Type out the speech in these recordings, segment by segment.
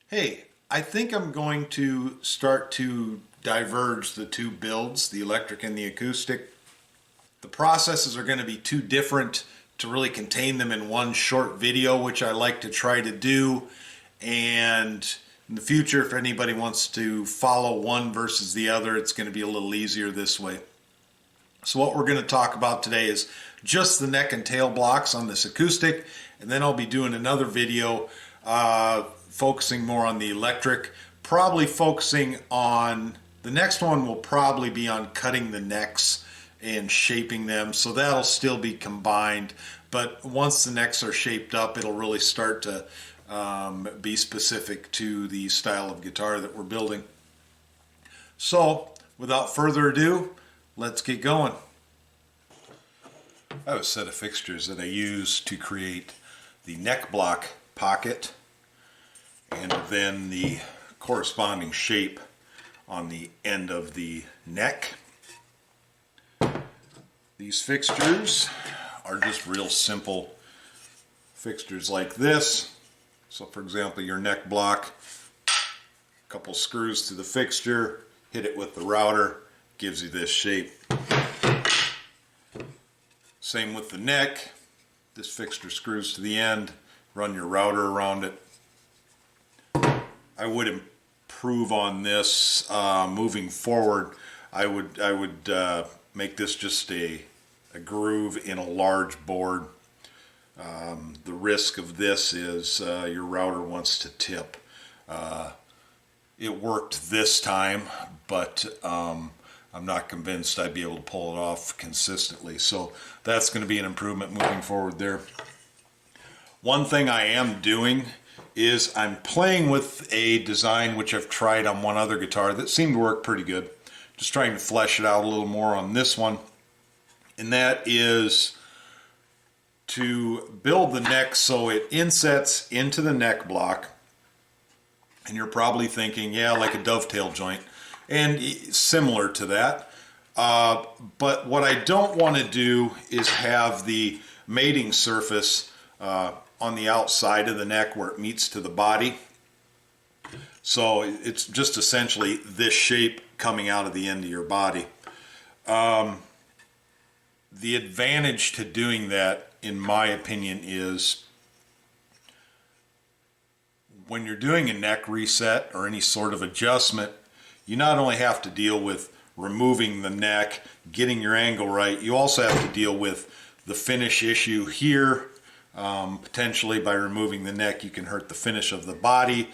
Hey, I think I'm going to start to diverge the two builds, the electric and the acoustic. The processes are going to be too different to really contain them in one short video, which I like to try to do. And in the future, if anybody wants to follow one versus the other, it's going to be a little easier this way. So what we're going to talk about today is just the neck and tail blocks on this acoustic, and then I'll be doing another video focusing more on the electric, probably focusing on, the next one will probably be on cutting the necks and shaping them, so that'll still be combined, but once the necks are shaped up, it'll really start to be specific to the style of guitar that we're building. So without further ado, let's get going. I have a set of fixtures that I use to create the neck block pocket and then the corresponding shape on the end of the neck. These fixtures are just real simple fixtures like this. So for example, your neck block, a couple screws to the fixture, hit it with the router, gives you this shape. Same with the neck. This fixture screws to the end, run your router around it. I would improve on this moving forward. I would make this just a groove in a large board. The risk of this is your router wants to tip. It worked this time, but I'm not convinced I'd be able to pull it off consistently. So that's going to be an improvement moving forward there. One thing I am doing is I'm playing with a design which I've tried on one other guitar that seemed to work pretty good. Just trying to flesh it out a little more on this one. And that is to build the neck so it insets into the neck block. And you're probably thinking, yeah, like a dovetail joint. And similar to that. But what I don't want to do is have the mating surface on the outside of the neck where it meets to the body. So it's just essentially this shape coming out of the end of your body. The advantage to doing that, in my opinion, is when you're doing a neck reset or any sort of adjustment, you not only have to deal with removing the neck, getting your angle right, you also have to deal with the finish issue here. Potentially by removing the neck you can hurt the finish of the body,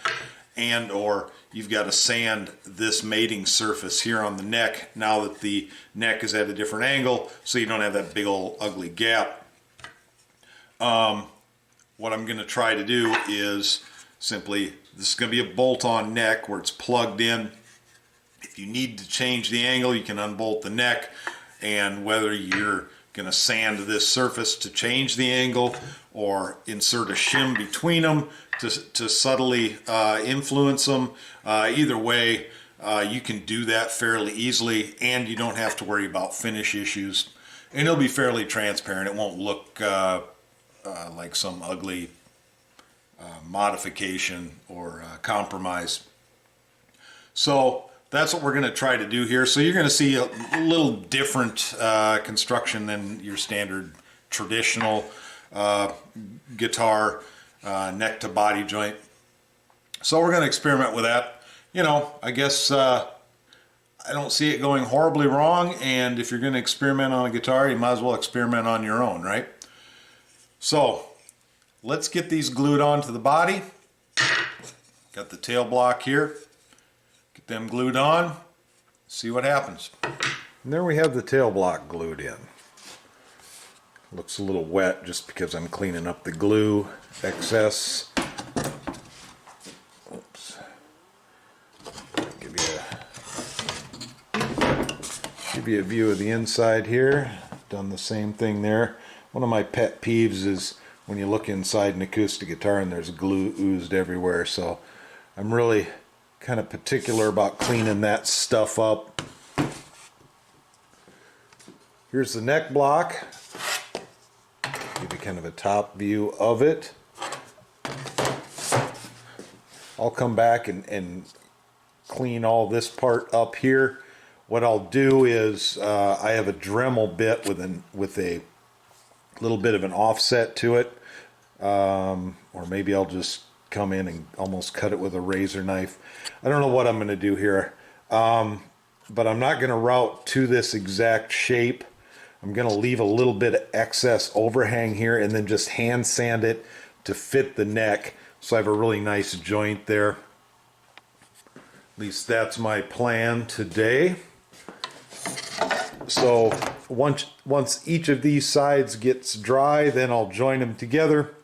and or you've got to sand this mating surface here on the neck now that the neck is at a different angle so you don't have that big old ugly gap. What I'm going to try to do is simply, this is going to be a bolt-on neck where it's plugged in. If you need to change the angle, you can unbolt the neck, and whether you're going to sand this surface to change the angle or insert a shim between them to subtly influence them, either way you can do that fairly easily, and you don't have to worry about finish issues, and it'll be fairly transparent. It won't look like some ugly modification or compromise. So that's what we're going to try to do here. So you're going to see a little different construction than your standard traditional guitar neck to body joint. So we're going to experiment with that. You know, I guess I don't see it going horribly wrong, and if you're going to experiment on a guitar, you might as well experiment on your own, right? So let's get these glued onto the body. Got the tail block here. Get them glued on, see what happens. And there we have the tail block glued in. Looks a little wet just because I'm cleaning up the glue excess. Oops. Give you a view of the inside here. Done the same thing there. One of my pet peeves is when you look inside an acoustic guitar and there's glue oozed everywhere, so I'm really kind of particular about cleaning that stuff up. Here's the neck block. Give you kind of a top view of it. I'll come back and clean all this part up here. What I'll do is I have a Dremel bit with a little bit of an offset to it, or maybe I'll just come in and almost cut it with a razor knife. I don't know what I'm going to do here, but I'm not going to route to this exact shape. I'm going to leave a little bit of excess overhang here and then just hand sand it to fit the neck, so I have a really nice joint there. At least that's my plan today. So once each of these sides gets dry, then I'll join them together.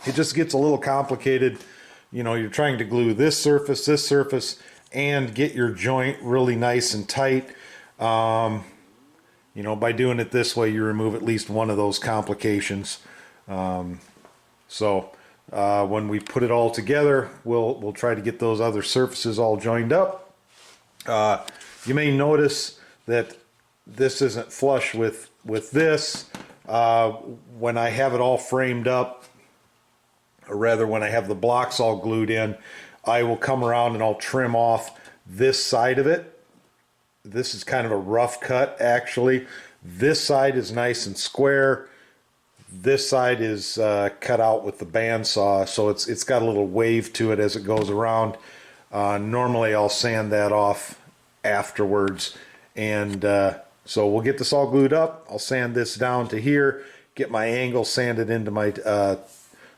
It just gets a little complicated. You know, you're trying to glue this surface, and get your joint really nice and tight. You know, by doing it this way, you remove at least one of those complications. So when we put it all together, we'll try to get those other surfaces all joined up. You may notice that this isn't flush with this. When I have it all framed up, or rather when I have the blocks all glued in, I will come around and I'll trim off this side of it. This is kind of a rough cut, actually. This side is nice and square. This side is cut out with the bandsaw, so it's got a little wave to it as it goes around. Normally I'll sand that off afterwards, and so we'll get this all glued up. I'll sand this down to here, get my angle sanded into my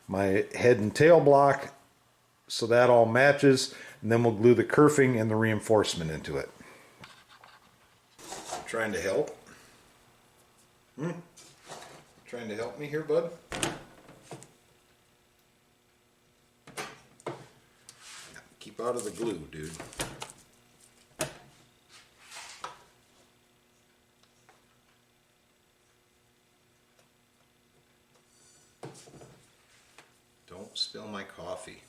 my head and tail block, so that all matches, and then we'll glue the kerfing and the reinforcement into it. Trying to help? Trying to help me here, bud? Keep out of the glue, dude. Don't spill my coffee.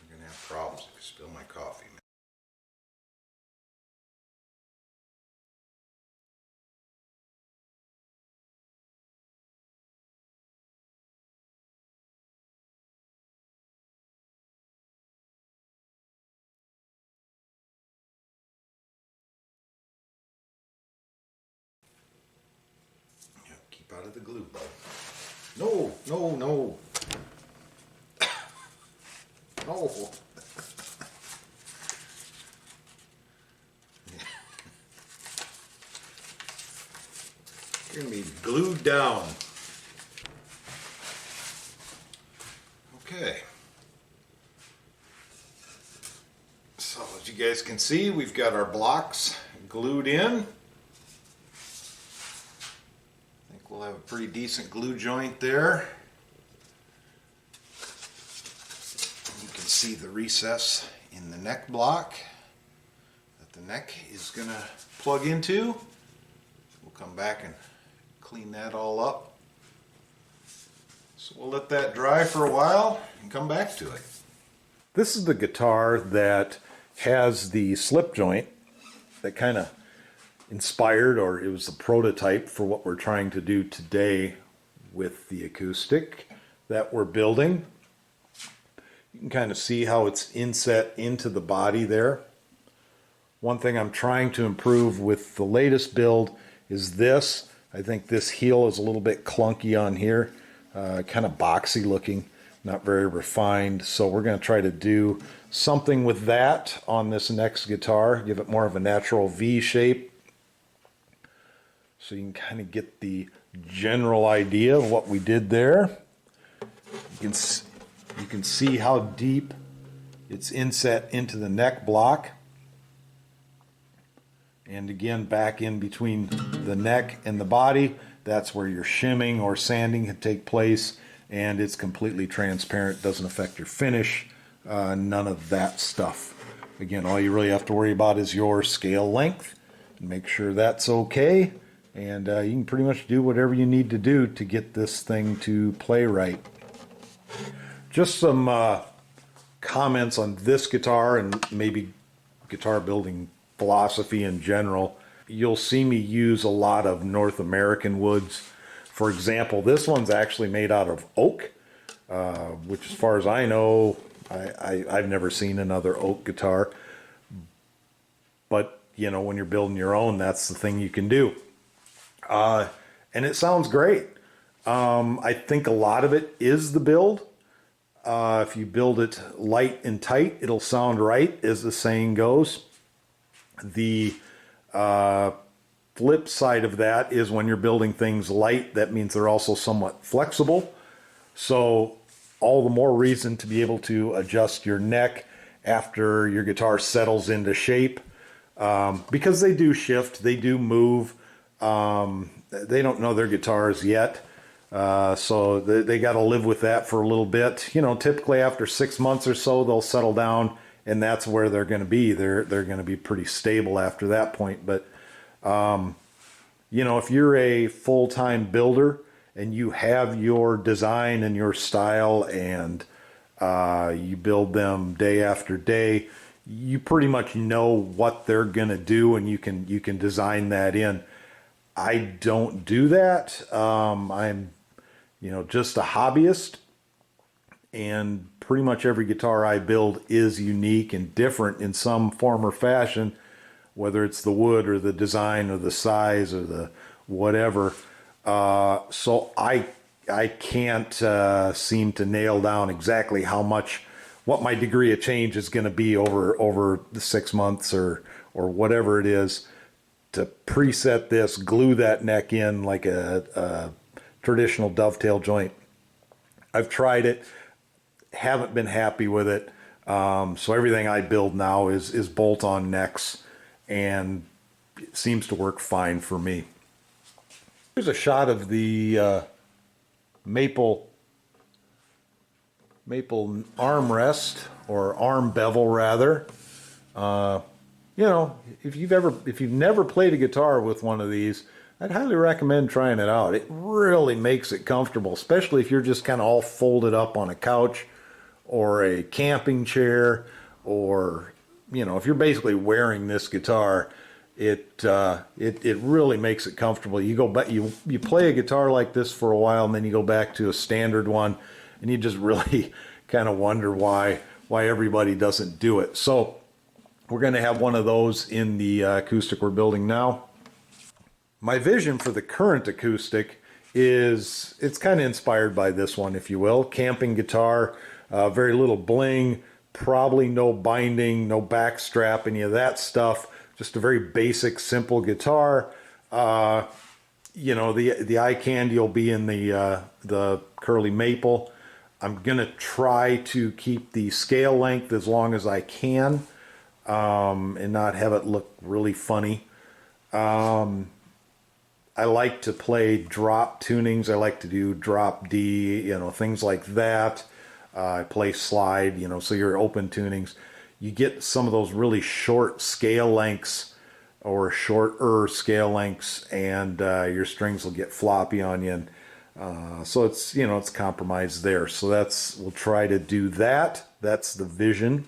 I'm gonna have problems if you spill my coffee, man. Keep out of the glue, bud. No, no, no. No. You're going to be glued down. Okay. So as you guys can see, we've got our blocks glued in. We'll have a pretty decent glue joint there. You can see the recess in the neck block that the neck is going to plug into. We'll come back and clean that all up. So we'll let that dry for a while and come back to it. This is the guitar that has the slip joint that kind of inspired, or it was the prototype for what we're trying to do today with the acoustic that we're building. You can kind of see how it's inset into the body there. One thing I'm trying to improve with the latest build is this. I think this heel is a little bit clunky on here, kind of boxy looking, not very refined. So we're going to try to do something with that on this next guitar, give it more of a natural V shape. So you can kind of get the general idea of what we did there. You can see how deep it's inset into the neck block. And again, back in between the neck and the body, that's where your shimming or sanding can take place, and it's completely transparent, doesn't affect your finish, none of that stuff. Again, all you really have to worry about is your scale length, and make sure that's okay. And you can pretty much do whatever you need to do to get this thing to play right. Just some comments on this guitar and maybe guitar building philosophy in general. You'll see me use a lot of North American woods. For example, this one's actually made out of oak, which as far as I know, I've never seen another oak guitar. But, you know, when you're building your own, that's the thing you can do. And it sounds great. I think a lot of it is the build. If you build it light and tight, it'll sound right, as the saying goes. The flip side of that is when you're building things light, that means they're also somewhat flexible. So all the more reason to be able to adjust your neck after your guitar settles into shape, because they do shift, they do move. They don't know their guitars yet. So they got to live with that for a little bit. You know, typically after 6 months or so, they'll settle down, and that's where they're going to be. They're going to be pretty stable after that point. But, you know, if you're a full-time builder and you have your design and your style and you build them day after day, you pretty much know what they're going to do, and you can design that in. I don't do that. I'm, you know, just a hobbyist, and pretty much every guitar I build is unique and different in some form or fashion, whether it's the wood or the design or the size or the whatever. So I can't seem to nail down exactly what my degree of change is going to be over the 6 months or whatever it is, to preset this, glue that neck in like a traditional dovetail joint. I've tried it, haven't been happy with it. So everything I build now is bolt-on necks, and it seems to work fine for me. Here's a shot of the maple armrest, or arm bevel rather. You know, if you've never played a guitar with one of these, I'd highly recommend trying it out. It really makes it comfortable, especially if you're just kind of all folded up on a couch or a camping chair, or, you know, if you're basically wearing this guitar, it really makes it comfortable. You go back, you play a guitar like this for a while, and then you go back to a standard one, and you just really kind of wonder why everybody doesn't do it. So we're going to have one of those in the acoustic we're building now. My vision for the current acoustic is, it's kind of inspired by this one, if you will. Camping guitar, very little bling, probably no binding, no back strap, any of that stuff. Just a very basic, simple guitar. You know, the eye candy will be in the curly maple. I'm going to try to keep the scale length as long as I can, and not have it look really funny. I like to play drop tunings. I like to do drop D, you know, things like that. I play slide, you know, so your open tunings. You get some of those really short scale lengths, or shorter scale lengths, and your strings will get floppy on you. And so it's, you know, it's compromised there. So we'll try to do that. That's the vision.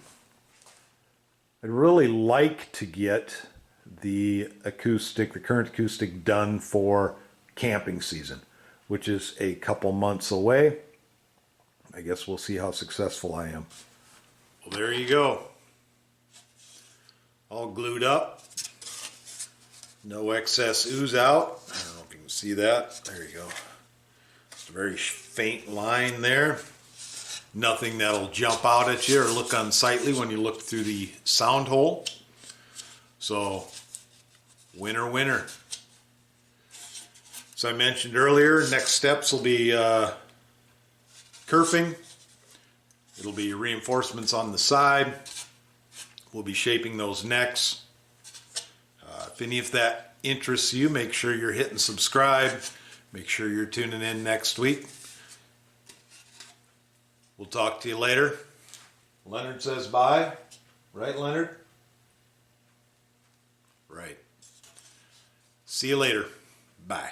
I'd really like to get the current acoustic done for camping season, which is a couple months away. I guess we'll see how successful I am. Well, there you go. All glued up. No excess ooze out. I don't know if you can see that. There you go. Just a very faint line there. Nothing that'll jump out at you or look unsightly when you look through the sound hole. So, winner, winner. As I mentioned earlier, next steps will be kerfing. It'll be reinforcements on the side. We'll be shaping those necks. If any of that interests you, make sure you're hitting subscribe. Make sure you're tuning in next week. We'll talk to you later. Leonard says bye. Right, Leonard? Right. See you later. Bye.